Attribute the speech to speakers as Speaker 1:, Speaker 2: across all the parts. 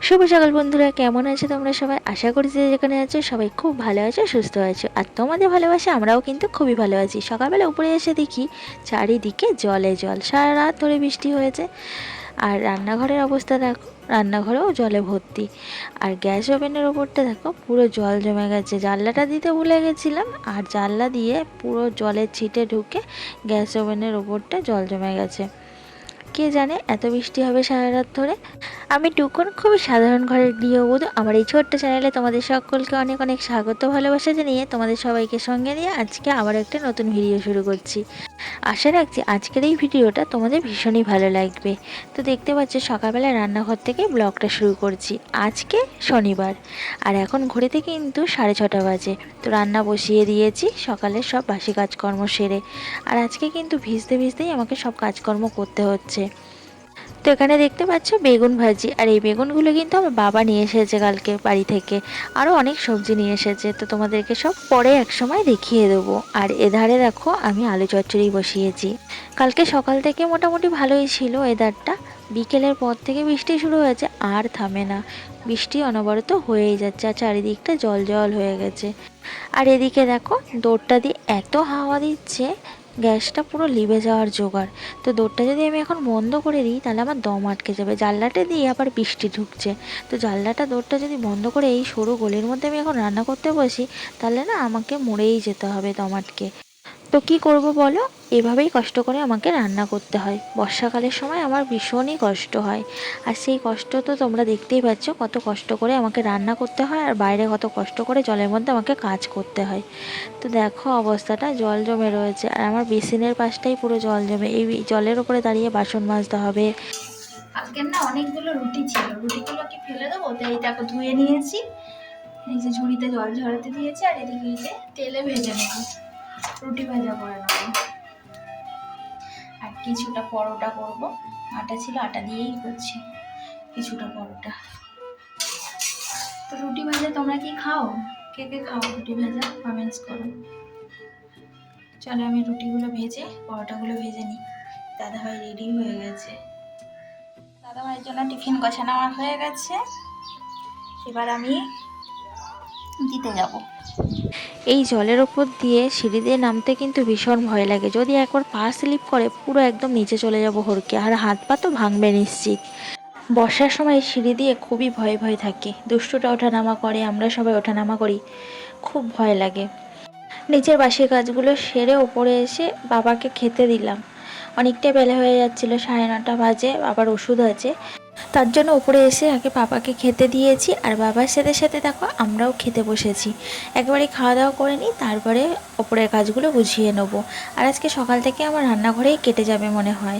Speaker 1: শুভ সকাল বন্ধুরা, কেমন আছো তোমরা সবাই? আশা করি যে যেখানে আছো সবাই খুব ভালো আছো, সুস্থ আছো। আর তোমাদের ভালোবাসা আমরাও কিন্তু খুবই ভালো আছি। সকালবেলা উপরে এসে দেখি চারিদিকে জলে জল, সারা রাত ধরে বৃষ্টি হয়েছে। আর রান্নাঘরের অবস্থা দেখো, রান্নাঘরেও জলে ভর্তি। আর গ্যাস ওভেনের ওপরটা দেখো পুরো জল জমে গেছে। জানলাটা দিতে ভুলে গেছিলাম, আর জানলা দিয়ে পুরো জলের ছিটে ঢুকে গ্যাস ওভেনের ওপরটা জল জমে গেছে। কে জানে এত বৃষ্টি হবে সারা রাত ধরে। আমি টুকুন, খুবই সাধারণ ঘরের গৃহবধূ। আমার এই ছোট্ট চ্যানেলে তোমাদের সকলকে অনেক অনেক স্বাগত, ভালোবাসা জানিয়ে তোমাদের সবাইকে সঙ্গে নিয়ে আজকে আবার একটা নতুন ভিডিও শুরু করছি। আশা রাখছি আজকের এই ভিডিওটা তোমাদের ভীষণই ভালো লাগবে। তো দেখতে পাচ্ছ সকালবেলা রান্নাঘর থেকে ব্লগটা শুরু করছি। আজকে শনিবার, আর এখন ঘড়িতে কিন্তু 6:30 বাজে। তো রান্না বসিয়ে দিয়েছি, সকালের সব বাসি কাজকর্ম সেরে। আর আজকে কিন্তু ভিজতে ভিজতেই আমাকে সব কাজকর্ম করতে হচ্ছে। তো এখানে দেখতে পাচ্ছ বেগুন ভাজি, আর এই বেগুনগুলো কিন্তু আমার বাবা নিয়ে এসেছে কালকে বাড়ি থেকে। আরও অনেক সবজি নিয়ে এসেছে, তো তোমাদেরকে সব পরে এক সময় দেখিয়ে দেবো। আর এধারে দেখো আমি আলু চচ্চড়ি বসিয়েছি। কালকে সকাল থেকে মোটামুটি ভালোই ছিল ওয়েদারটা। বিকেলের পর থেকে বৃষ্টি শুরু হয়েছে, আর থামে না। বৃষ্টি অনবরত হয়েই যাচ্ছে, আর চারিদিকটা জল জল হয়ে গেছে। আর এদিকে দেখো দৌড়টা দিয়ে এত হাওয়া দিচ্ছে, গ্যাসটা পুরো লিভে যাওয়ার জোগাড়। তো দৌড়টা যদি আমি এখন বন্ধ করে দিই তাহলে আমার দম আটকে যাবে। জানলাটা দিয়ে আবার বৃষ্টি ঢুকছে, তো জানলাটা দৌড়টা যদি বন্ধ করে এই সরু গলির মধ্যে আমি এখন রান্না করতে বসি, তাহলে না আমাকে মরেই যেতে হবে দম আটকে। তো কি করব বলো, এভাবেই কষ্ট করে আমাকে রান্না করতে হয়। বর্ষাকালের সময় আমার ভীষণই কষ্ট হয়। আর সেই কষ্ট তো তোমরা দেখতেই পাচ্ছ, কত কষ্ট করে আমাকে রান্না করতে হয়, আর বাইরে কত কষ্ট করে জলের মধ্যে আমাকে কাজ করতে হয়। তো দেখো অবস্থাটা, জল জমে রয়েছে, আর আমার বেসিনের পাশটাই পুরো জল জমে। এই জলের ওপরে দাঁড়িয়ে বাসন মাজতে হবে।
Speaker 2: আজকের না অনেকগুলো রুটি ছিল, রুটিগুলো কি ফেলে দেবো, তাই এই দেখো ধুয়ে নিয়েছি। এই যে ঝুড়িতে জল ঝরাতে দিয়েছি, আর এদিকে এই যে তেলে ভেজে নেবো, রুটি ভাজা করে নেবো। আর কিছুটা পরোটা করব, আটা ছিল আটা দিয়েই করছি কিছুটা পরোটা। তো রুটি ভাজা তোমরা কি খাও? কে কে খাও রুটি ভাজা? কমেন্টস করো। চলো আমি রুটিগুলো ভেজে পরোটাগুলো ভেজে নিই। দাদাভাই রেডি হয়ে গেছে, দাদাভাইয়ের জন্য টিফিন গোছানো আমার হয়ে গেছে। এবার আমি দিতে যাব।
Speaker 1: এই জলের ওপর দিয়ে সিঁড়ি দিয়ে নামতে কিন্তু ভীষণ ভয় লাগে। যদি একবার পা স্লিপ করে পুরো একদম নিচে চলে যাব হড়কে, আর হাত পা তো ভাঙবে নিশ্চিত। বর্ষার সময় সিঁড়ি দিয়ে খুবই ভয় ভয় থাকে। দুষ্টুটা ওঠানামা করে, আমরা সবাই ওঠানামা করি, খুব ভয় লাগে। নিচের বাসি কাজগুলো সেরে ওপরে এসে বাবাকে খেতে দিলাম। অনেকটা বেলা হয়ে যাচ্ছিল, 9:30 বাজে, বাবার ওষুধ আছে। তার জন্য উপরে এসে আগে বাবাকে খেতে দিয়েছি, আর বাবার সাথে সাথে দেখো আমরাও খেতে বসেছি। একবারে খাওয়া দাওয়া করে নিই, তারপরে ওপরের কাজগুলো বুঝিয়ে নেবো। আর আজকে সকাল থেকে আমার রান্নাঘরেই কেটে যাবে মনে হয়।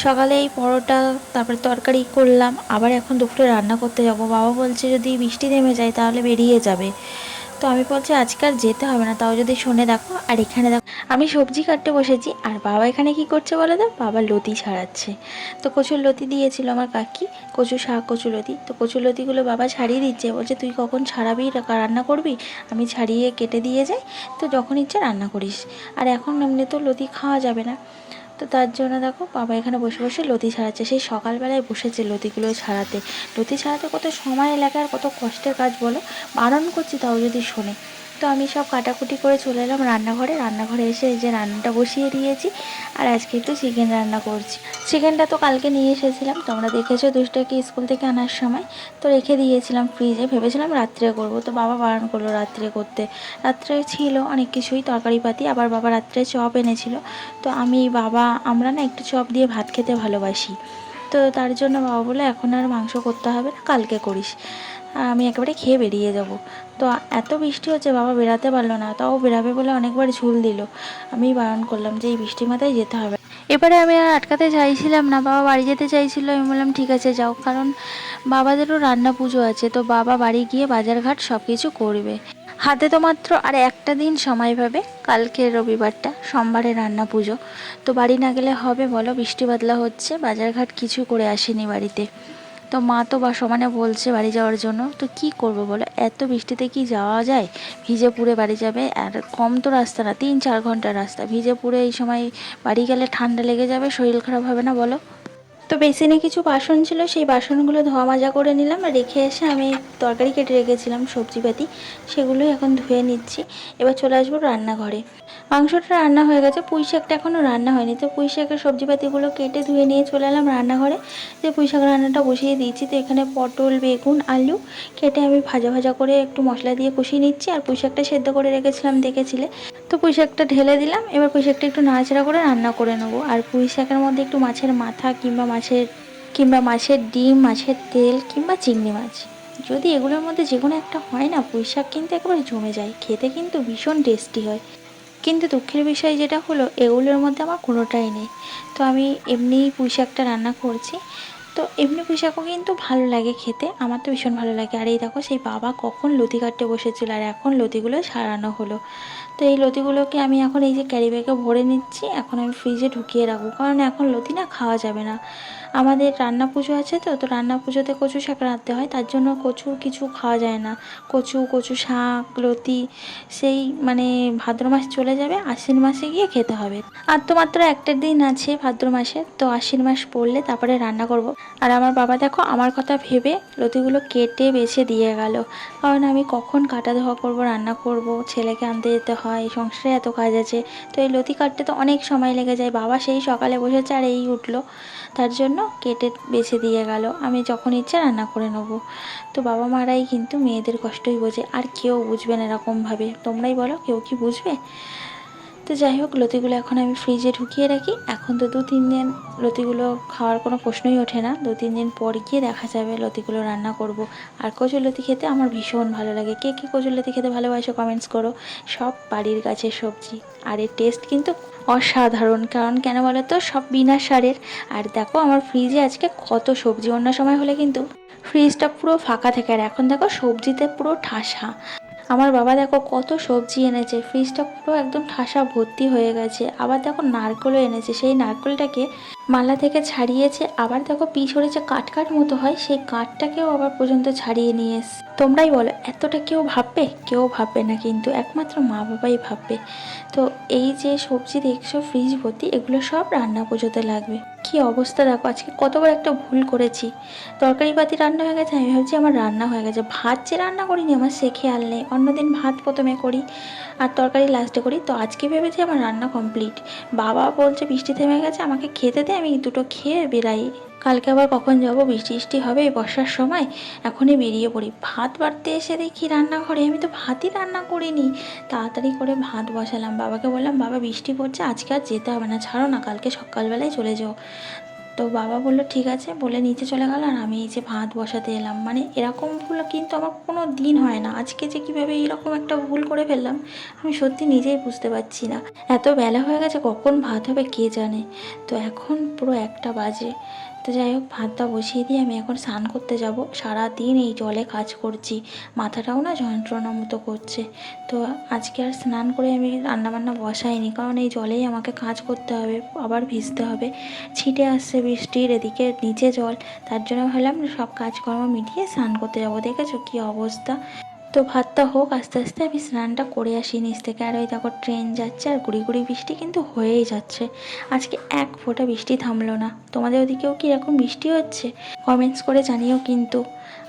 Speaker 1: সকালে এই পরোটা, তারপরে তরকারি করলাম, আবার এখন দুপুরে রান্না করতে যাব। বাবা বলছে যদি বৃষ্টি নেমে যায় তাহলে বেরিয়ে যাবে। তো আমি বলছি আজকে আর যেতে হবে না, তাও যদি শোনে। দেখো আর এখানে দেখো আমি সবজি কাটতে বসেছি, আর বাবা এখানে কি করছে বলো তো? বাবা লতি ছাড়াচ্ছে। তো কচুর লতি দিয়েছিল আমার কাকি, কচু শাক কচু লতি। তো কচু লতিগুলো বাবা ছাড়িয়ে দিচ্ছে, বলছে তুই কখন ছাড়াবি, রান্না করবি? আমি ছাড়িয়ে কেটে দিয়ে যাই, তো যখন ইচ্ছে রান্না করিস। আর এখন এমনি তো লতি খাওয়া যাবে না, তো তার জন্য দেখো বাবা এখানে বসে বসে লতি ছাড়াচ্ছে। সেই সকালবেলায় বসেছে লতিগুলো ছাড়াতে। লতি ছাড়াতে কত সময় লাগে আর কত কষ্টের কাজ বলো। বারণ করছি তাও যদি শোনে। তো আমি সব কাটাকুটি করে চলে এলাম রান্নাঘরে। রান্নাঘরে এসে এই যে রান্নাটা বসিয়ে দিয়েছি, আর আজকে একটু চিকেন রান্না করছি। চিকেনটা তো কালকে নিয়ে এসেছিলাম, তোমরা দেখেছো দুষ্টকে স্কুল থেকে আনার সময়। তো রেখে দিয়েছিলাম ফ্রিজে, ভেবেছিলাম রাত্রে করব, তো বাবা বারণ করলো রাত্রে করতে। রাত্রে ছিল অনেক কিছুই তরকারিপাতি, আবার বাবা রাত্রে চপ এনেছিল। তো বাবা আমরা না একটু চপ দিয়ে ভাত খেতে ভালোবাসি। তো তার জন্য বাবা বলে এখন আর মাংস করতে হবে না, কালকে করিস। আমি একেবারে খেয়ে বেরিয়ে যাব। তো এত বৃষ্টি হচ্ছে, বাবা বেরাতে পারলো না, তাও বেরাবে বলে অনেকবার ঝুল দিল। আমি বারণ করলাম যে এই বৃষ্টির মাথায় যেতে হবে। এবারে আমি আর আটকাতে চাইছিলাম না, বাবা বাড়ি যেতে চাইছিল। আমি বললাম ঠিক আছে যাও, কারণ বাবাদেরও রান্না পুজো আছে। তো বাবা বাড়ি গিয়ে বাজারঘাট সব কিছু করবে। হাতে তো মাত্র আর একটা দিন সময় পাবে, কালকে রবিবারটা, সোমবারে রান্না পুজো। তো বাড়ি না গেলে হবে বলো? বৃষ্টি বাদলা হচ্ছে, বাজারঘাট কিছু করে আসেনি বাড়িতে। তো মা তো সমানে বলছে বাড়ি যাওয়ার জন্য। তো কি করব বলো, এত বৃষ্টিতে কি যাওয়া যায়? ভিজে পুড়ে বাড়ি যাবে, আর কম তো রাস্তা না, 3-4 ঘন্টার রাস্তা। ভিজে পুড়ে এই সময় বাড়ি গেলে ঠান্ডা লেগে যাবে, শরীর খারাপ হবে না বলো? তো তো বেসিনে কিছু বাসন ছিল, সেই বাসনগুলো ধোয়া মাজা করে নিলাম। আর রেখে এসে আমি তরকারি কেটে রেখেছিলাম সবজিপাতি, সেগুলোই এখন ধুয়ে নিচ্ছি। এবার চলে আসবো রান্নাঘরে। মাংসটা রান্না হয়ে গেছে, পুঁই শাকটা এখনও রান্না হয়নি। তো পুঁই শাকের সবজিপাতিগুলো কেটে ধুয়ে নিয়ে চলে এলাম রান্নাঘরে। যে পুঁই শাক রান্নাটা বসিয়ে দিয়েছি। তো এখানে পটল, বেগুন, আলু কেটে আমি ভাজা ভাজা করে একটু মশলা দিয়ে কষিয়ে নিচ্ছি। আর পুঁই শাকটা সেদ্ধ করে রেখেছিলাম, দেখেছিলে। তো পুঁই শাকটা ঢেলে দিলাম। এবার পুঁই শাকটা একটু নাড়াচাড়া করে রান্না করে নেবো। আর পুঁই শাকের মধ্যে একটু মাছের মাথা কিংবা মাছের ডিম, মাছের তেল কিংবা চিংড়ি মাছ, যদি এগুলোর মধ্যে যে কোনো একটা হয় না, পুঁই শাক কিন্তু একেবারে জমে যায়, খেতে কিন্তু ভীষণ টেস্টি হয়। কিন্তু দুঃখের বিষয় যেটা হলো, এগুলোর মধ্যে আমার কোনোটাই নেই। তো আমি এমনিই পুঁই শাকটা রান্না করছি। তো এমনি পুঁই শাকও কিন্তু ভালো লাগে খেতে, আমার তো ভীষণ ভালো লাগে। আর এই দেখো, সেই বাবা কখন লতি কাটতে বসেছিল, আর এখন লতিগুলো সারানো হলো। তো এই লতিগুলোকে আমি এখন এই যে ক্যারি ব্যাগে ভরে নিচ্ছি। এখন আমি ফ্রিজে ঢুকিয়ে রাখবো, কারণ এখন লতি না খাওয়া যাবে না। আমাদের রান্না পুজো আছে, তো রান্না পুজোতে কচু শাক রাঁধতে হয়, তার জন্য কচুর কিছু খাওয়া যায় না। কচু শাক, লতি সেই মানে ভাদ্র মাস চলে যাবে, আশ্বিন মাসে গিয়ে খেতে হবে। আর তো মাত্র একটা দিন আছে ভাদ্র মাসে, তো আশ্বিন মাস পড়লে তারপরে রান্না করব। আর আমার বাবা দেখো আমার কথা ভেবে লতিগুলো কেটে বেছে দিয়ে গেল, কারণ আমি কখন কাটা ধোয়া করব, রান্না করব, ছেলেকে আনতে যেতে হয়, সংসারে এত কাজ আছে। তো এই লতি কাটতে তো অনেক সময় লেগে যায়। বাবা সেই সকালে বসেছে আর এই উঠলো, তার জন্য কেটে বেছে দিয়ে গেল। আমি যখন ইচ্ছে রান্না করে নেবো। তো বাবা মারাই কিন্তু মেয়েদের কষ্টই বোঝে, আর কেউ বুঝবে না এরকমভাবে। তোমরাই বলো, কেউ কি বুঝবে? তো যাই হোক, লতিগুলো এখন আমি ফ্রিজে ঢুকিয়ে রাখি। এখন তো 2-3 দিন লতিগুলো খাওয়ার কোনো প্রশ্নই ওঠে না। 2-3 দিন পর গিয়ে দেখা যাবে লতিগুলো রান্না করব। আর কচুর লতি খেতে আমার ভীষণ ভালো লাগে। কে কে কচুর লতি খেতে ভালোবাসো কমেন্টস করো। সব বাড়ির গাছের সবজি, আর এর টেস্ট কিন্তু অসাধারণ। কারণ কেন বলো তো, সব বিনা সারের। আর দেখো আমার ফ্রিজে আজকে কত সবজি, অন্য সময় হলে কিন্তু ফ্রিজটা পুরো ফাঁকা থাকে, আর এখন দেখো সবজিতে পুরো ঠাসা। আমার বাবা দেখো কত সবজি এনেছে, ফ্রিজটা পুরো একদম ঠাসা ভর্তি হয়ে গেছে। আবার দেখো নারকেলও এনেছে, সেই নারকেলটাকে মালা থেকে ছাড়িয়েছে। আবার দেখো পিস হয়েছে, কাট কাট মতো হয়, সেই কাঠটাকেও আবার পর্যন্ত ছাড়িয়ে নিয়ে এসছে। তোমরাই বলো, এতটা কেউ ভাববে? কেউ ভাববে না, কিন্তু একমাত্র মা বাবাই ভাববে। তো এই যে সবজি দেখছো ফ্রিজ ভর্তি, এগুলো সব রান্না পুজোতে লাগবে। কি অবস্থা দেখো, আজকে কতবার একটা ভুল করেছি। তরকারি পাতি রান্না হয়ে গেছে, আমি ভাবছি আমার রান্না হয়ে গেছে। ভাত যে রান্না করিনি আমার সে খেয়াল নেই। অন্যদিন ভাত প্রথমে করি আর তরকারি লাস্টে করি। তো আজকে ভেবেছি আমার রান্না কমপ্লিট। বাবা বলছে বৃষ্টি থেমে গেছে, আমাকে খেতে দে, আমি দুটো খেয়ে বেরাই। কালকে আবার কখন যাব, বৃষ্টি হবে এই বর্ষার সময়, এখনই বেরিয়ে পড়ি। ভাত বাড়তে এসে দেখি রান্নাঘরে আমি তো ভাতই রান্না করিনি। তাড়াতাড়ি করে ভাত বসালাম। বাবাকে বললাম, বাবা বৃষ্টি পড়ছে, আজকে আর যেতে হবে না, ছাড়ো না, কালকে সকালবেলায় চলে যাও। তো বাবা বললো ঠিক আছে, বলে নিচে চলে গেল। আর আমি এই যে ভাত বসাতে এলাম। মানে এরকম ভুল কিন্তু আমার কোনো দিন হয় না, আজকে যে কীভাবে এইরকম একটা ভুল করে ফেললাম আমি সত্যি নিজেই বুঝতে পারছি না। এত বেলা হয়ে গেছে, কখন ভাত হবে কে জানে। তো এখন পুরো 1টা বাজে। তো যাই হোক, ভাতটা বসিয়ে দিয়ে আমি এখন স্নান করতে যাব। সারাদিন এই জলে কাজ করছি, মাথাটাও না যন্ত্রণা মতো করছে। তো আজকে আর স্নান করে আমি রান্নাবান্না বসাইনি, কারণ এই জলেই আমাকে কাজ করতে হবে, আবার ভিজতে হবে। ছিটে আসছে বৃষ্টির, এদিকে নিচে জল, তার জন্য ভাবলাম সব কাজকর্ম মিটিয়ে স্নান করতে যাবো। দেখেছো কী অবস্থা। তো ভাতটা হোক, আস্তে আস্তে আমি স্নানটা করে আসি নিচ থেকে। আর ওই দেখো ট্রেন যাচ্ছে, আর গুড়ি গুড়ি বৃষ্টি কিন্তু হয়েই যাচ্ছে। আজকে এক ফোঁটা বৃষ্টি থামলো না। তোমাদের ওদিকেও কি এরকম বৃষ্টি হচ্ছে? কমেন্টস করে জানিও কিন্তু।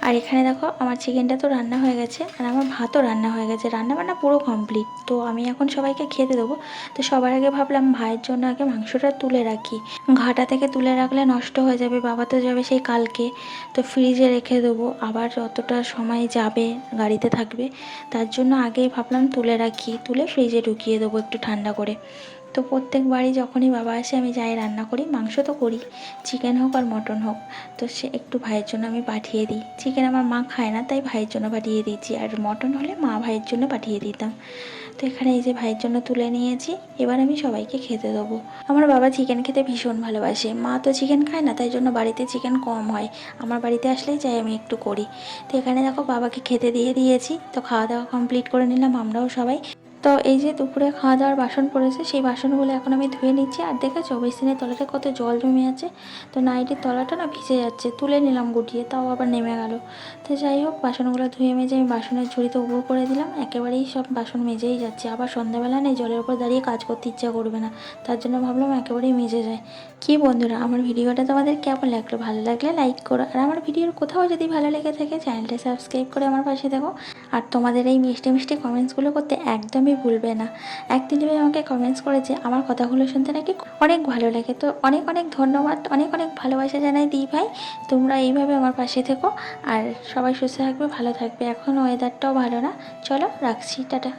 Speaker 1: আর এখানে দেখো আমার চিকেনটা তো রান্না হয়ে গেছে, আর আমার ভাতও রান্না হয়ে গেছে, রান্নাবান্না পুরো কমপ্লিট। তো আমি এখন সবাইকে খেতে দেবো। তো সবার আগে ভাবলাম ভাইয়ের জন্য আগে মাংসটা তুলে রাখি, ঘাটা থেকে তুলে রাখলে নষ্ট হয়ে যাবে, বাবা তো যাবে সেই কালকে। তো ফ্রিজে রেখে দেবো, আবার যতটা সময় যাবে গাড়িতে থাকবে, তার জন্য আগেই ভাবলাম তুলে রাখি, তুলে ফ্রিজে ঢুকিয়ে দেবো একটু ঠান্ডা করে। তো প্রত্যেকবারই যখনই বাবা আসে আমি যাই রান্না করি, মাংস তো করি, চিকেন হোক আর মটন হোক। তো সে একটু ভাইয়ের জন্য আমি পাঠিয়ে দিই। চিকেন আমার মা খায় না, তাই ভাইয়ের জন্য পাঠিয়ে দিচ্ছি, আর মটন হলে মা ভাইয়ের জন্য পাঠিয়ে দিতাম। তো এখানে এই যে ভাইয়ের জন্য তুলে নিয়েছি, এবার আমি সবাইকে খেতে দেবো। আমার বাবা চিকেন খেতে ভীষণ ভালোবাসে, মা তো চিকেন খায় না, তাই জন্য বাড়িতে চিকেন কম হয়। আমার বাড়িতে আসলেই চাই আমি একটু করি। তো এখানে দেখো বাবাকে খেতে দিয়ে দিয়েছি। তো খাওয়া দাওয়া কমপ্লিট করে নিলাম আমরাও সবাই। তো এই যে দুপুরে খাওয়া দাওয়ার বাসন পড়েছে, সেই বাসনগুলো এখন আমি ধুয়ে নিচ্ছি। আর দেখেছো বেসিনের তলাটা কত জল জমে আছে, তো নাইটির তলাটা না ভিজে যাচ্ছে, তুলে নিলাম গুটিয়ে, তাও আবার নেমে গেল। তো যাই হোক, বাসনগুলো ধুয়ে মেজে আমি বাসনের ঝুড়িতে উপর করে দিলাম। একেবারেই সব বাসন মেজেই যাচ্ছে, আবার সন্ধ্যাবেলা নেই জলের উপর দাঁড়িয়ে কাজ করতে ইচ্ছা করবে না, তার জন্য ভাবলাম একেবারেই মেজে যায়। কি বন্ধুরা, আমার ভিডিওটা তোমাদের কেমন লাগলো? ভালো লাগলে লাইক করো, আর আমার ভিডিওর কোথাও যদি ভালো লেগে থাকে চ্যানেলটা সাবস্ক্রাইব করে আমার পাশে দেখো। আর তোমাদের এই মিষ্টি মিষ্টি কমেন্টসগুলো করতে একদমই ভুলবে না। একদিন তুমি আমাকে কমেন্টস করেছে আমার কথাগুলো শুনতে নাকি অনেক ভালো লাগে, তো অনেক অনেক ধন্যবাদ, অনেক অনেক ভালোবাসা জানাই দিই ভাই। তোমরা এইভাবে আমার পাশে থেকো, আর সবাই সুস্থ থাকবে, ভালো থাকবে। এখন ওয়েদারটাও ভালো না, চলো রাখছি, টাটা।